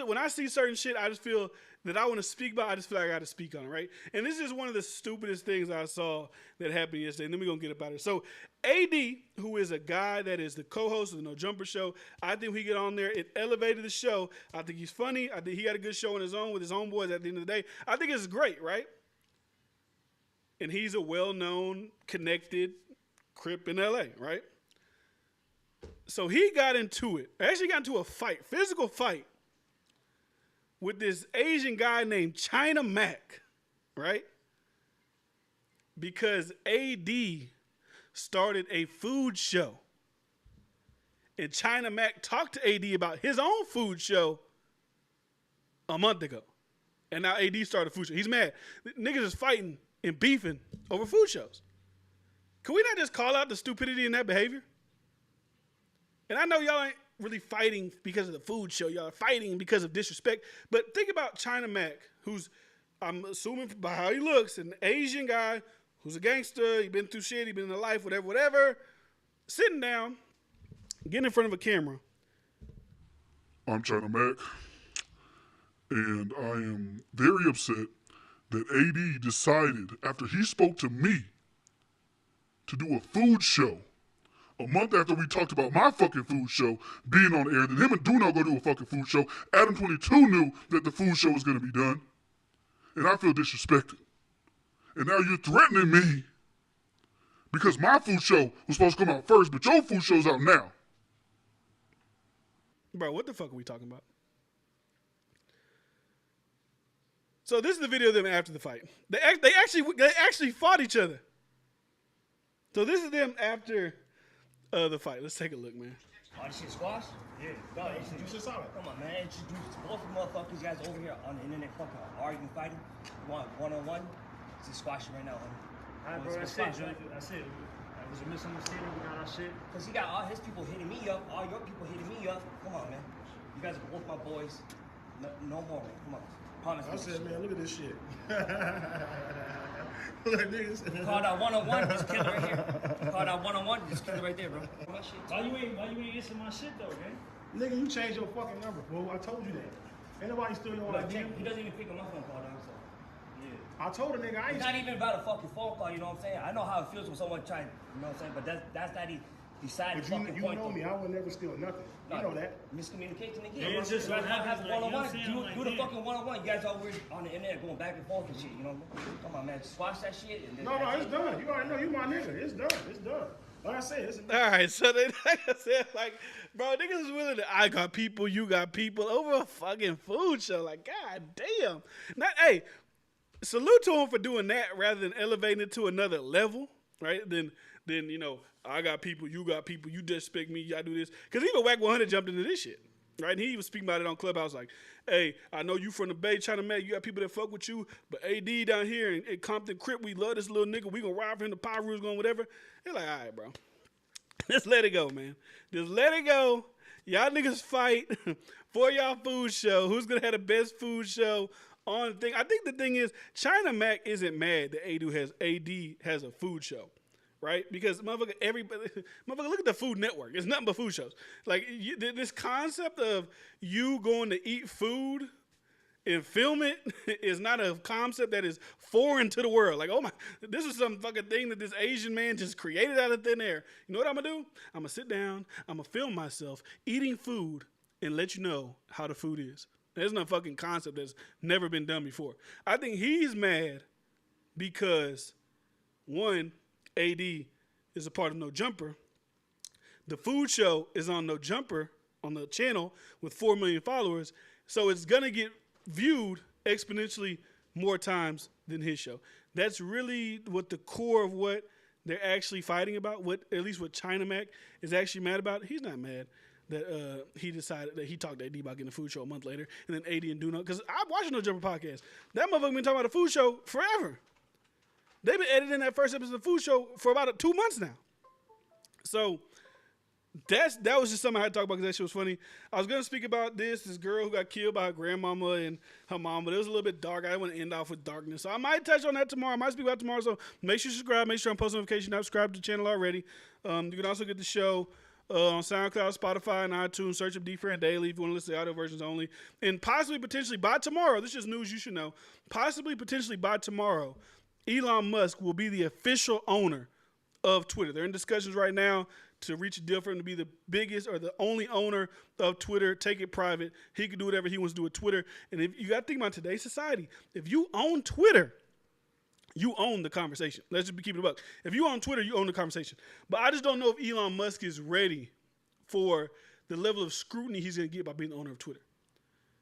When I see certain shit, I just feel that I want to speak about, I just feel like I got to speak on it, right? And this is one of the stupidest things I saw that happened yesterday, and then we're going to get about it. So AD, who is a guy that is the co-host of the No Jumper Show, I think we get on there, it elevated the show. I think he's funny. I think he got a good show on his own with his homeboys at the end of the day. I think it's great, right? And he's a well-known, connected Crip in LA, right? So he got into it. Actually got into a fight, physical fight, with this Asian guy named China Mac, right? Because AD started a food show. And China Mac talked to AD about his own food show a month ago. And now AD started a food show. He's mad. Niggas is fighting and beefing over food shows. Can we not just call out the stupidity in that behavior? And I know y'all ain't really fighting because of the food show. Y'all are fighting because of disrespect. But think about China Mac, who's, I'm assuming by how he looks, an Asian guy who's a gangster. He been through shit. He been in the life, whatever. Sitting down, getting in front of a camera. I'm China Mac, and I am very upset that AD decided, after he spoke to me, to do a food show a month after we talked about my fucking food show being on air. Then him and Duno go do a fucking food show. Adam 22 knew that the food show was going to be done. and I feel disrespected. And now you're threatening me because my food show was supposed to come out first, but your food show's out now. Bro, what the fuck are we talking about? So this is the video of them after the fight. They actually fought each other. So this is them after the fight. Let's take a look, man. Oh, this shit squash? Yeah. No, you just saw it. Come on, man. Introduce both motherfuckers. You guys over here on the internet fucking arguing, fighting. You want one-on-one? Just squash it right now, homie. All right, bro, that's it. That was a misunderstanding. We got our shit. Because he got all his people hitting me up, all your people hitting me up. Come on, man. You guys are both my boys. No more, man. Come on. Promise me. I said, man, look at this shit. Look at niggas. Call that one-on-one, just kill it right here. Call that one-on-one, just kill it right there, bro. Why you ain't answering my shit, though, man? Nigga, you changed your fucking number, fool. I told you that. Ain't nobody still know what I did. He doesn't even pick up my phone call, dog, so. I told a nigga I ain't. It's not even about a fucking phone call, you know what I'm saying? I know how it feels when someone tries, you know what I'm saying? But that's not the deciding fucking But you point. know me, I would never steal nothing. You know that. Miscommunication again. Yeah, it's bro. just You what guys happens, have like, one-on-one. you know what I'm saying? Do the fucking one-on-one. You guys always on the internet going back and forth and shit, you know what I mean? Come on, man. Squash that shit. And then No, it's done. You already know you my nigga. It's done. It's done. Like I said, it's All right, so they, like I said, like, bro, niggas is willing to, I got people, you got people over a fucking food show. Like, god damn. Not, hey, salute to him for doing that rather than elevating it to another level, right? Then you know, I got people, you disrespect me, y'all do this. Because even Wack 100 jumped into this shit, right? And he was speaking about it on Clubhouse like, hey, I know you from the Bay, China man, you got people that fuck with you, but AD down here in Compton Crip, we love this little nigga, we gonna ride for him, the Power Rules going whatever. They're like, all right, bro. Just let it go, man. Just let it go. Y'all niggas fight for y'all food show. Who's gonna have the best food show on the thing? I think the thing is, China Mac isn't mad that AD has a food show, right? Because motherfucker, look at the Food Network. It's nothing but food shows. Like this concept of you going to eat food and film it is not a concept that is foreign to the world. Like, oh my, this is some fucking thing that this Asian man just created out of thin air. You know what I'm gonna do? I'm gonna sit down, I'm gonna film myself eating food and let you know how the food is. There's no fucking concept that's never been done before. I think he's mad because, one, AD is a part of No Jumper. The food show is on No Jumper on the channel with 4 million followers, so it's gonna get viewed exponentially more times than his show. That's really what the core of what they're actually fighting about, at least what China Mac is actually mad about. He's not mad that he decided that he talked to AD about getting a food show a month later, and then AD and Duno, because I'm watching No Jumper podcast. That motherfucker been talking about a food show forever. They've been editing that first episode of the food show for about 2 months now. So that was just something I had to talk about because that shit was funny. I was going to speak about this girl who got killed by her grandmama and her mom, but it was a little bit dark. I didn't want to end off with darkness. So I might touch on that tomorrow. I might speak about it tomorrow. So make sure you subscribe. Make sure I'm post notifications. Not subscribed to the channel already. You can also get the show on SoundCloud, Spotify, and iTunes. Search up D-Fran Daily if you want to listen to audio versions only. And possibly, potentially, by tomorrow, this is news you should know, possibly, potentially, by tomorrow, Elon Musk will be the official owner of Twitter. They're in discussions right now to reach a deal for him to be the biggest or the only owner of Twitter, take it private. He can do whatever he wants to do with Twitter. And if you got to think about today's society, if you own Twitter, you own the conversation. Let's just keep it a buck. If you own Twitter, you own the conversation. But I just don't know if Elon Musk is ready for the level of scrutiny he's going to get by being the owner of Twitter.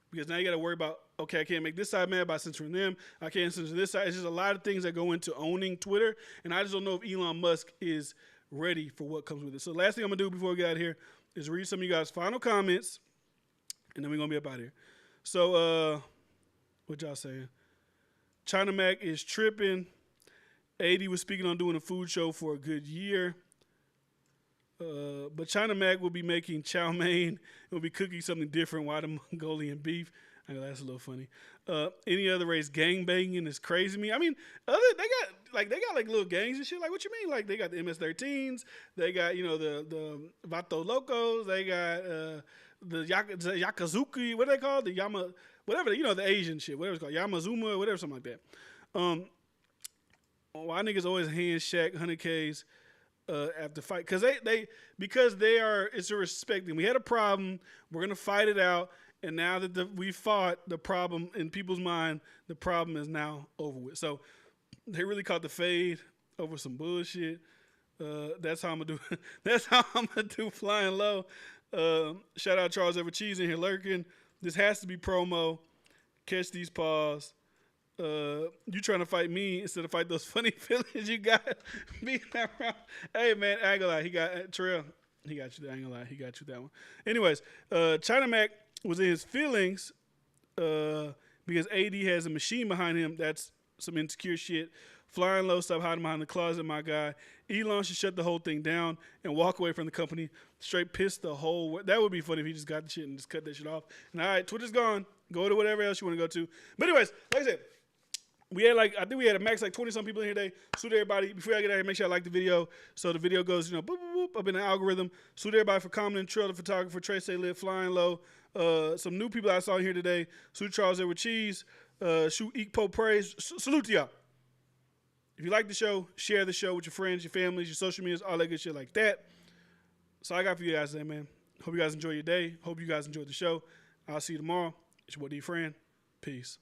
Because now you got to worry about, okay, I can't make this side mad by censoring them. I can't censor this side. It's just a lot of things that go into owning Twitter. And I just don't know if Elon Musk is ready for what comes with it. So last thing I'm going to do before we get out of here is read some of you guys' final comments. And then we're going to be up out of here. So, what y'all saying? China Mac is tripping. 80 was speaking on doing a food show for a good year. But China Mac will be making chow mein. Will be cooking something different. Why the Mongolian beef? I know that's a little funny. Any other race gangbanging is crazy to me. I mean, they got little gangs and shit. Like, what you mean? Like, they got the MS-13s. They got, the Vato Locos. They got the Yakazuki. What are they called? The Yama, whatever. The Asian shit. Whatever it's called. Yamazuma, whatever, something like that. Why niggas always hand Shaq 100Ks after fight? Because it's a respect thing. We had a problem. We're gonna fight it out, And now that we fought the problem in people's mind, the problem is now over with. So they really caught the fade over some bullshit. That's how I'm gonna do. That's how I'm gonna do Flying Low. Shout out Charles Ever Cheese in here lurking. This has to be promo. Catch these paws. You trying to fight me instead of fight those funny feelings you got beating around. Hey man, I ain't gonna lie. He got Trail. He got you. I ain't gonna lie. He got you that one. Anyways, China Mac was in his feelings because AD has a machine behind him. That's some insecure shit. Flying Low, stop hiding behind the closet, my guy. Elon should shut the whole thing down and walk away from the company. Straight piss the whole way. That would be funny if he just got the shit and just cut that shit off. And all right, Twitter's gone. Go to whatever else you want to go to. But anyways, like I said, we had I think we had a max 20-some people in here today. Salute everybody. Before I get out here, make sure I like the video. So the video goes, boop, boop, boop, up in the algorithm. Salute everybody for commenting. Trill the photographer, Trey Stay Lit, Flying Low. Some new people I saw here today. Salute Charles Edward Cheese. Shoot Eat Po Praise. Salute to y'all. If you like the show, share the show with your friends, your families, your social medias, all that good shit like that. So I got for you guys today, man. Hope you guys enjoy your day. Hope you guys enjoyed the show. I'll see you tomorrow. It's your boy D Friend. Peace.